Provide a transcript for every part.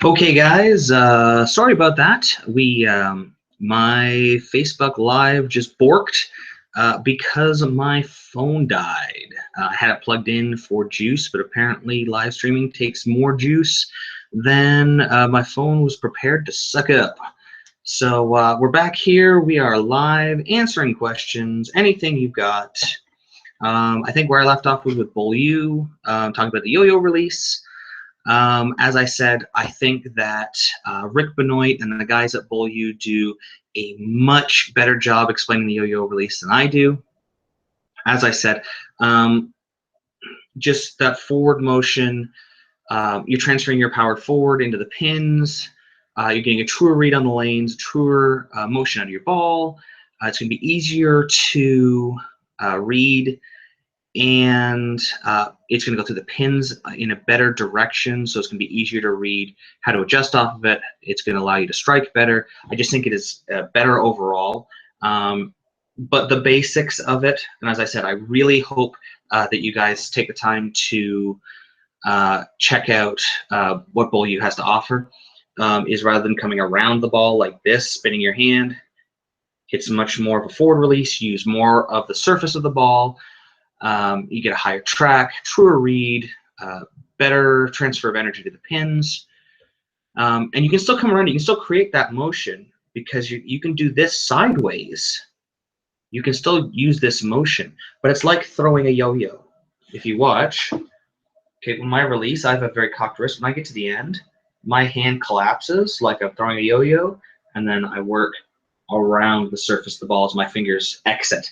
Okay, guys, sorry about that. My Facebook Live just borked because my phone died. I had it plugged in for juice, but apparently live streaming takes more juice than my phone was prepared to suck up. So we're back here. We are live, answering questions, anything you've got. I think where I left off was with Bull U, talking about the yo-yo release. As I said, I think that Rick Benoit and the guys at Bull U do a much better job explaining the yo-yo release than I do. As I said, just that forward motion, you're transferring your power forward into the pins. You're getting a truer read on the lanes, truer motion out of your ball. It's going to be easier to read, and it's going to go through the pins in a better direction, so it's going to be easier to read how to adjust off of it. It's going to allow you to strike better. I just think it is better overall. But the basics of it, and as I said, I really hope that you guys take the time to check out what Bull U has to offer, is rather than coming around the ball like this, spinning your hand, it's much more of a forward release. You use more of the surface of the ball. You get a higher track, truer read, better transfer of energy to the pins. And you can still come around, you can still create that motion because you can do this sideways. You can still use this motion, but it's like throwing a yo-yo. If you watch, okay, when my release, I have a very cocked wrist. When I get to the end, my hand collapses like I'm throwing a yo-yo, and then I work around the surface of the ball as my fingers exit.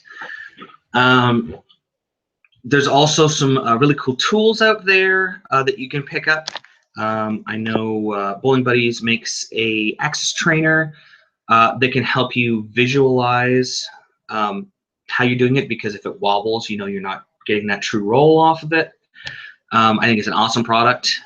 There's also some really cool tools out there that you can pick up. I know Bowling Buddies makes a axis trainer that can help you visualize how you're doing it, because if it wobbles, you know you're not getting that true roll off of it. I think it's an awesome product,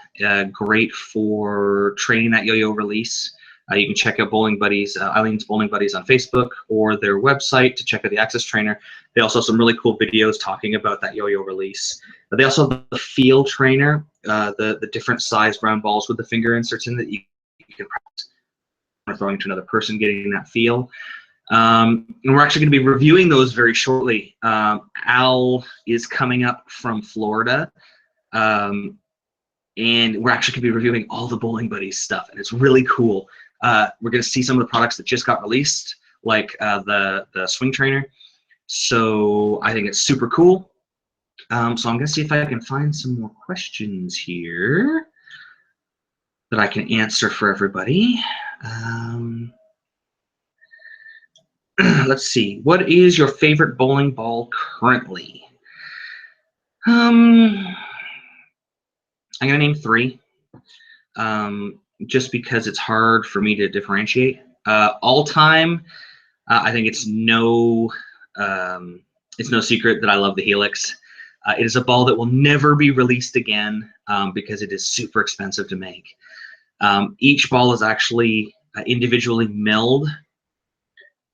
great for training that yo-yo release. You can check out Bowling Buddies, Eileen's Bowling Buddies on Facebook or their website to check out the Axis Trainer. They also have some really cool videos talking about that yo-yo release. But they also have the Feel Trainer, the different sized round balls with the finger inserts in that you can practice throwing to another person, getting that feel. And we're actually going to be reviewing those very shortly. Al is coming up from Florida. And we're actually going to be reviewing all the Bowling Buddies stuff, and it's really cool. We're going to see some of the products that just got released, like the swing trainer. So I think it's super cool. So I'm going to see if I can find some more questions here that I can answer for everybody. Let's see. What is your favorite bowling ball currently? I'm going to name 3. Just because it's hard for me to differentiate. All time, I think it's no secret that I love the Helix. It is a ball that will never be released again because it is super expensive to make. Each ball is actually individually milled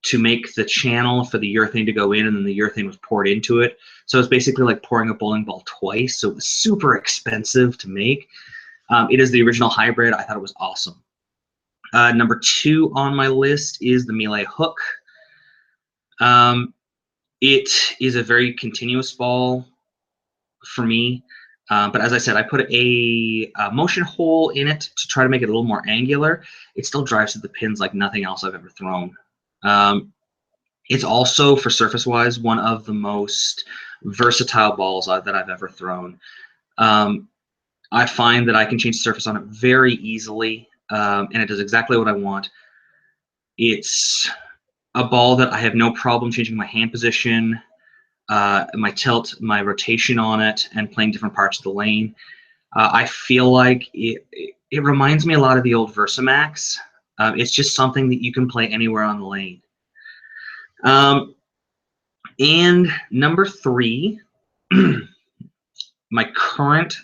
to make the channel for the urethane to go in, and then the urethane was poured into it. So it's basically like pouring a bowling ball twice. So it was super expensive to make. It is the original hybrid. I thought it was awesome. Number 2 on my list is the Melee Hook. It is a very continuous ball for me. But as I said, I put a motion hole in it to try to make it a little more angular. It still drives to the pins like nothing else I've ever thrown. It's also, for surface-wise, one of the most versatile balls that I've ever thrown. I find that I can change the surface on it very easily, and it does exactly what I want. It's a ball that I have no problem changing my hand position, my tilt, my rotation on it, and playing different parts of the lane. I feel like it reminds me a lot of the old Versamax. It's just something that you can play anywhere on the lane. And number 3, my current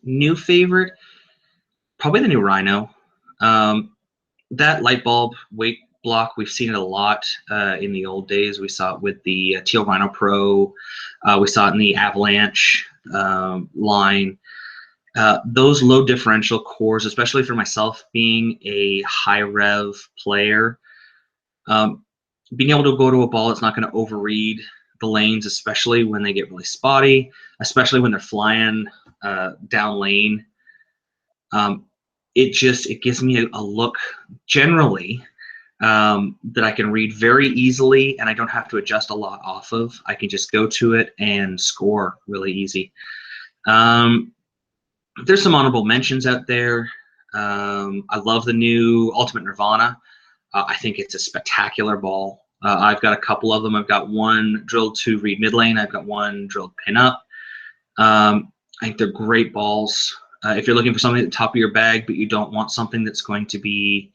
new favorite, probably the new Rhino. That light bulb weight block, we've seen it a lot in the old days. We saw it with the Teal Rhino Pro. We saw it in the Avalanche line. Those low differential cores, especially for myself being a high rev player, being able to go to a ball that's not going to overread the lanes, especially when they get really spotty, especially when they're flying down lane. It gives me a look generally that I can read very easily, and I don't have to adjust a lot off of. I can just go to it and score really easy. There's some honorable mentions out there. I love the new Ultimate Nirvana. I think it's a spectacular ball. I've got a couple of them. I've got one drilled to read mid lane. I've got one drilled pin up. I think they're great balls. If you're looking for something at the top of your bag, but you don't want something that's going to be,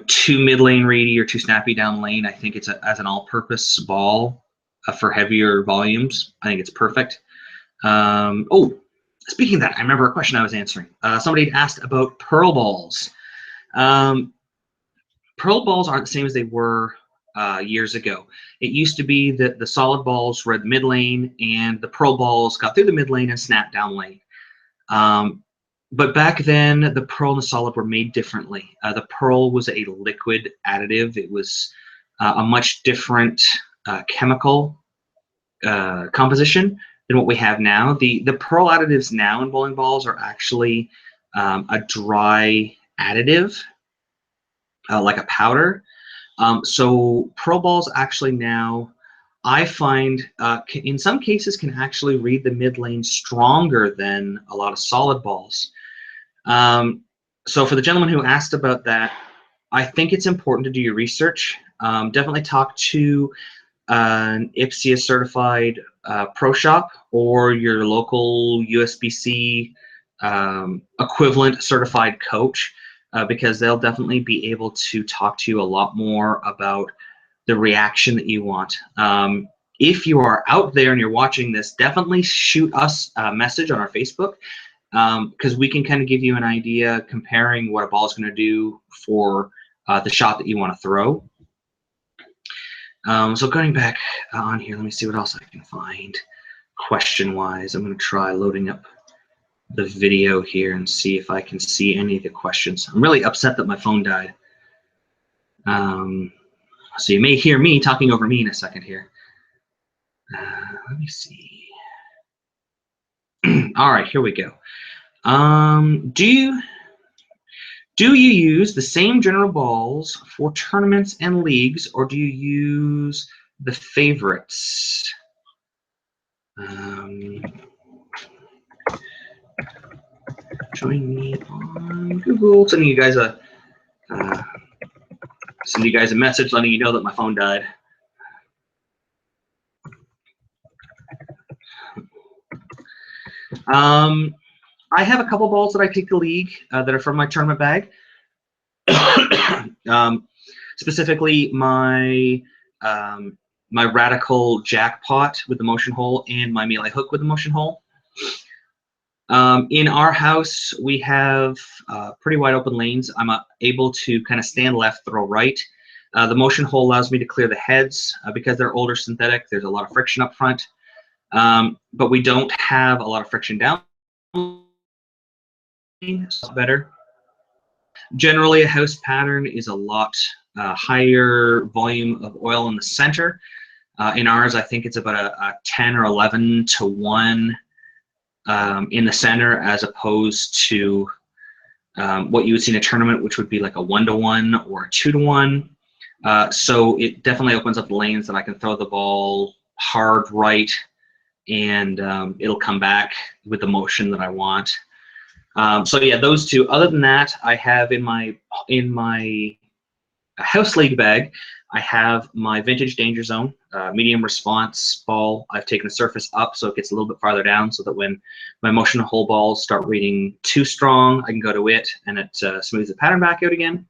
too mid lane ready or too snappy down lane, I think it's as an all-purpose ball for heavier volumes. I think it's perfect. Oh, speaking of that, I remember a question I was answering. Somebody had asked about pearl balls. Pearl balls aren't the same as they were years ago. It used to be that the solid balls were at mid lane, and the pearl balls got through the mid lane and snapped down lane. But back then, the pearl and the solid were made differently. The pearl was a liquid additive. It was a much different chemical composition than what we have now. The pearl additives now in bowling balls are actually a dry additive, like a powder. So pearl balls actually now, I find, in some cases can actually read the mid lane stronger than a lot of solid balls. So for the gentleman who asked about that, I think it's important to do your research. Definitely talk to an IPSIA certified pro shop or your local USBC equivalent certified coach, because they'll definitely be able to talk to you a lot more about the reaction that you want. If you are out there and you're watching this, definitely shoot us a message on our Facebook, because we can kind of give you an idea comparing what a ball is going to do for the shot that you want to throw. So going back on here, let me see what else I can find question-wise. I'm going to try loading up the video here and see if I can see any of the questions. I'm really upset that my phone died. So you may hear me talking over me in a second here. Let me see. All right, here we go. Do you use the same general balls for tournaments and leagues, or do you use the favorites? Join me on Google. Sending you guys a message letting you know that my phone died. I have a couple balls that I take to league that are from my tournament bag. Specifically, my my Radical Jackpot with the motion hole and my Melee Hook with the motion hole. In our house, we have pretty wide open lanes. I'm able to kind of stand left, throw right. The motion hole allows me to clear the heads because they're older synthetic. There's a lot of friction up front, but we don't have a lot of friction down. So better. Generally, a house pattern is a lot higher volume of oil in the center. In ours, I think it's about a 10 or 11 to 1 in the center, as opposed to what you would see in a tournament, which would be like a 1 to 1 or a 2 to 1. So it definitely opens up the lanes that I can throw the ball hard right, and it'll come back with the motion that I want. So yeah, those two. Other than that, I have in my house league bag, I have my Vintage Danger Zone medium response ball. I've taken the surface up so it gets a little bit farther down, so that when my motion hole balls start reading too strong, I can go to it and it smooths the pattern back out again.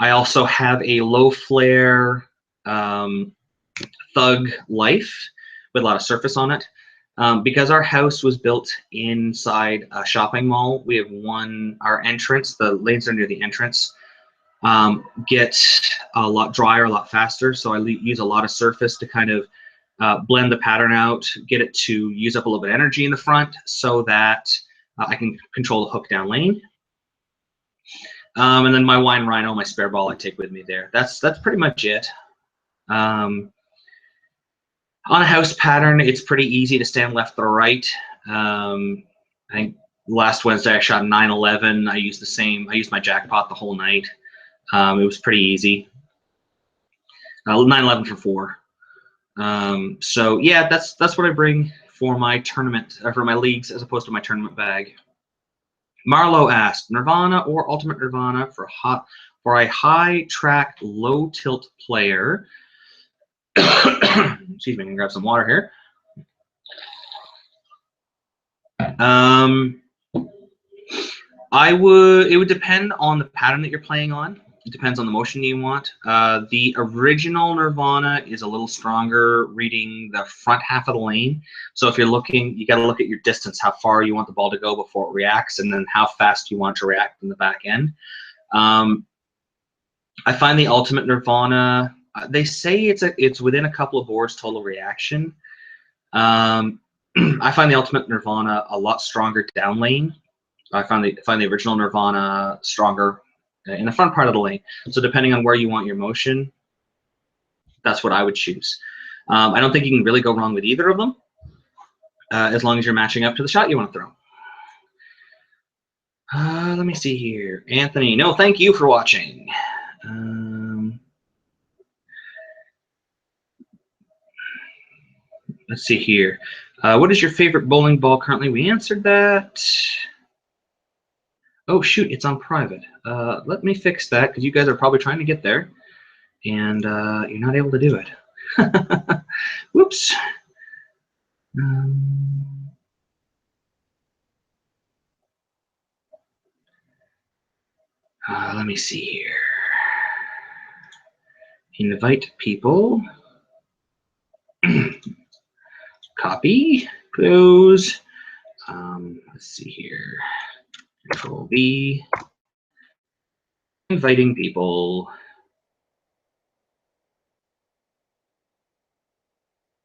I also have a low flare Thug Life with a lot of surface on it. Because our house was built inside a shopping mall, we have our entrance, the lanes are near the entrance, get a lot drier, a lot faster. So I use a lot of surface to kind of blend the pattern out, get it to use up a little bit of energy in the front so that I can control the hook down lane. And then my wine rhino, my spare ball, I take with me there. That's pretty much it. On a house pattern, it's pretty easy to stand left or right. I think last Wednesday I shot 9-11. I used my jackpot the whole night. It was pretty easy. 9-11 for 4. So yeah, that's what I bring for my tournament, for my leagues, as opposed to my tournament bag. Marlo asked, Nirvana or Ultimate Nirvana for a high track, low tilt player. Excuse me, I'm gonna grab some water here. It would depend on the pattern that you're playing on. It depends on the motion you want. The original Nirvana is a little stronger, reading the front half of the lane. So if you're looking, you got to look at your distance, how far you want the ball to go before it reacts, and then how fast you want to react in the back end. I find the Ultimate Nirvana, they say it's within a couple of boards total reaction. I find the Ultimate Nirvana a lot stronger down lane. I find the original Nirvana stronger in the front part of the lane. So depending on where you want your motion, that's what I would choose. I don't think you can really go wrong with either of them, as long as you're matching up to the shot you want to throw. Let me see here. Anthony, no, thank you for watching. Let's see here. What is your favorite bowling ball currently? We answered that. Oh, shoot, it's on private. Let me fix that, because you guys are probably trying to get there, and you're not able to do it. Whoops. Let me see here. Invite people. Copy. Close. Let's see here. Control V. Inviting people.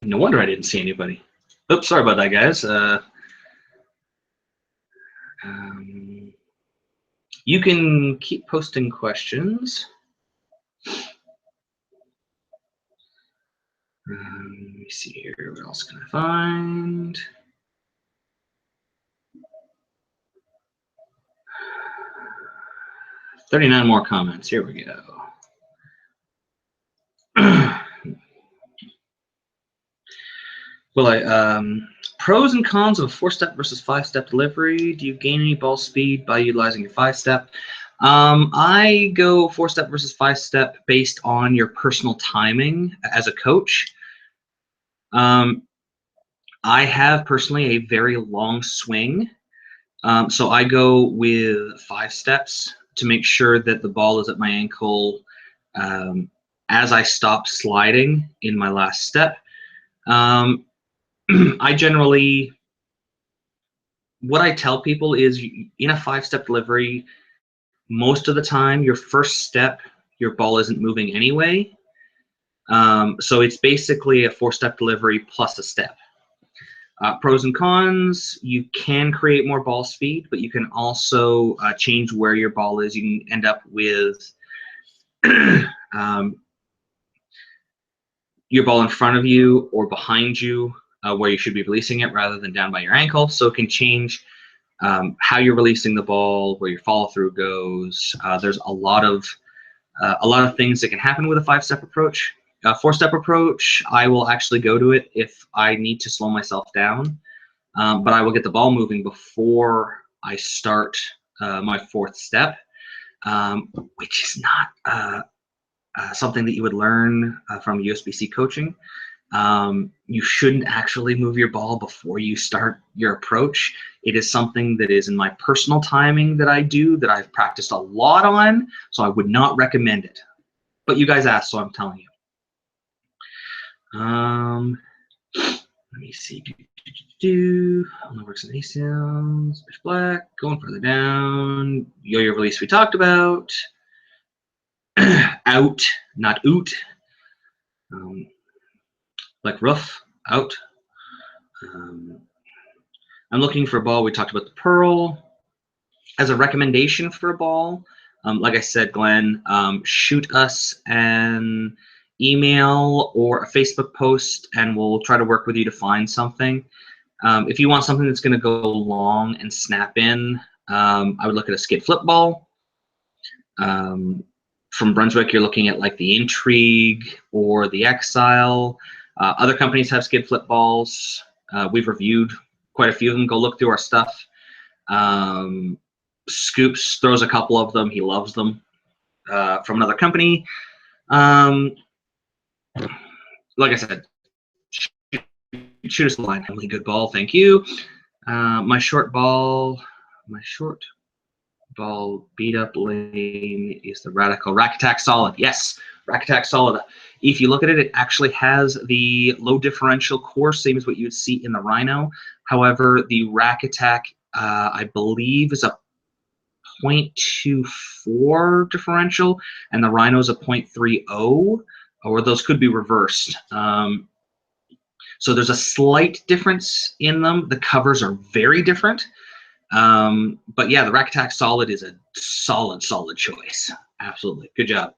No wonder I didn't see anybody. Oops, sorry about that, guys. You can keep posting questions. Let me see here. What else can I find? $39 more comments. Here we go. Well, pros and cons of a 4-step versus 5-step delivery. Do you gain any ball speed by utilizing your 5-step? I go 4-step versus 5-step based on your personal timing as a coach. I have personally a very long swing, so I go with 5 steps to make sure that the ball is at my ankle as I stop sliding in my last step. I generally, what I tell people is, in a 5-step delivery, most of the time, your first step, your ball isn't moving anyway. So it's basically a 4-step delivery plus a step. Pros and cons, you can create more ball speed, but you can also change where your ball is. You can end up with your ball in front of you or behind you, where you should be releasing it rather than down by your ankle. So it can change how you're releasing the ball, where your follow through goes. There's a lot of things that can happen with a 5-step approach. 4-step approach, I will actually go to it if I need to slow myself down, but I will get the ball moving before I start my 4th step, which is not something that you would learn from USBC coaching. You shouldn't actually move your ball before you start your approach. It is something that is in my personal timing that I do, that I've practiced a lot on, so I would not recommend it. But you guys asked, so I'm telling you. Let me see. Only works in ACLs. Pitch black. Going further down. Yo-yo release we talked about. Out, not oot. like roof, out. I'm looking for a ball. We talked about the pearl. As a recommendation for a ball, like I said, Glenn, shoot us an email or a Facebook post, and we'll try to work with you to find something. If you want something that's going to go long and snap in, I would look at a skid flip ball. From Brunswick, you're looking at like the Intrigue or the Exile. Other companies have skid flip balls. We've reviewed quite a few of them. Go look through our stuff. Scoops throws a couple of them. He loves them. From another company. Like I said, shoot us a line. Really good ball. Thank you. My short ball beat up lane is the Radical Rack Attack Solid. Yes, Rack Attack Solid. If you look at it, it actually has the low differential core, same as what you would see in the Rhino. However, the Rack Attack, I believe, is a 0.24 differential, and the Rhino is a 0.30, or those could be reversed. So there's a slight difference in them. The covers are very different. But yeah, the Rack Attack Solid is a solid choice. Absolutely. Good job.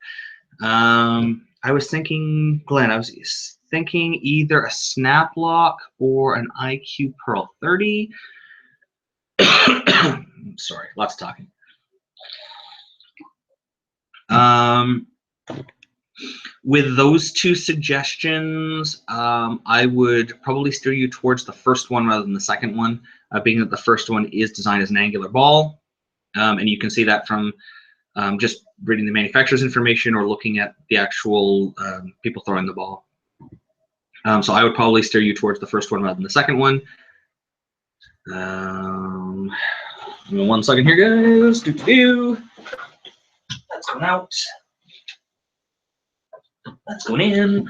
I was thinking, Glenn, I was thinking either a Snap Lock or an IQ Pearl 30. Sorry, lots of talking. With those two suggestions, I would probably steer you towards the first one rather than the second one, being that the first one is designed as an angular ball. And you can see that from just reading the manufacturer's information or looking at the actual people throwing the ball. So I would probably steer you towards the first one rather than the second one. 1 second here, guys. That's going out. That's going in.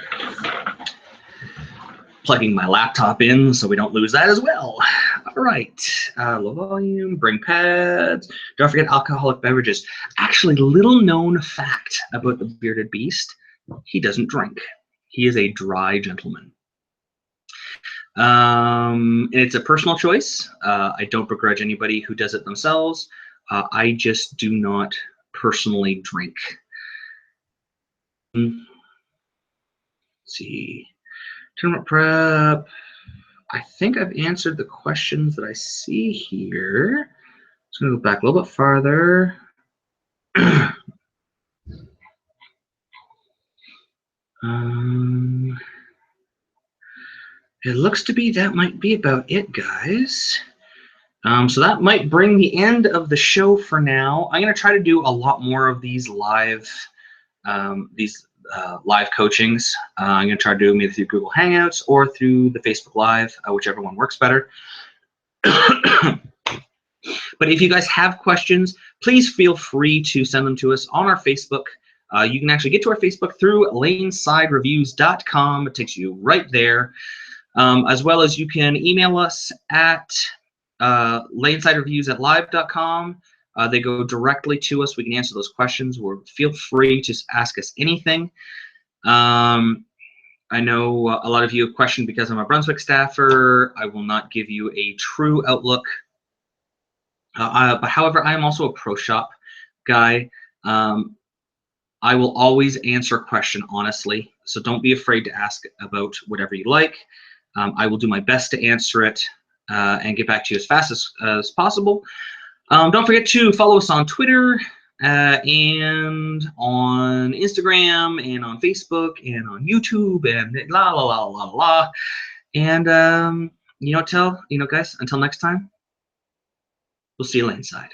Plugging my laptop in so we don't lose that as well. All right, low volume, bring pads. Don't forget alcoholic beverages. Actually, little known fact about the bearded beast, he doesn't drink. He is a dry gentleman. And it's a personal choice. I don't begrudge anybody who does it themselves. I just do not personally drink. Let's see. Tournament prep. I think I've answered the questions that I see here. Just going to go back a little bit farther. It looks to be that might be about it, guys. So that might bring the end of the show for now. I'm going to try to do a lot more of these live live coachings. I'm going to try to do them either through Google Hangouts or through the Facebook Live, whichever one works better. But if you guys have questions, please feel free to send them to us on our Facebook. You can actually get to our Facebook through lanesidereviews.com. It takes you right there. As well as you can email us at lanesidereviews@live.com. They go directly to us. We can answer those questions, or feel free to ask us anything. I know a lot of you have questioned because I'm a Brunswick staffer. I will not give you a true outlook. But however, I am also a pro shop guy. I will always answer a question honestly, so don't be afraid to ask about whatever you like. I will do my best to answer it and get back to you as fast as possible. Don't forget to follow us on Twitter and on Instagram and on Facebook and on YouTube and la la la la la. And guys, until next time, we'll see you laneside.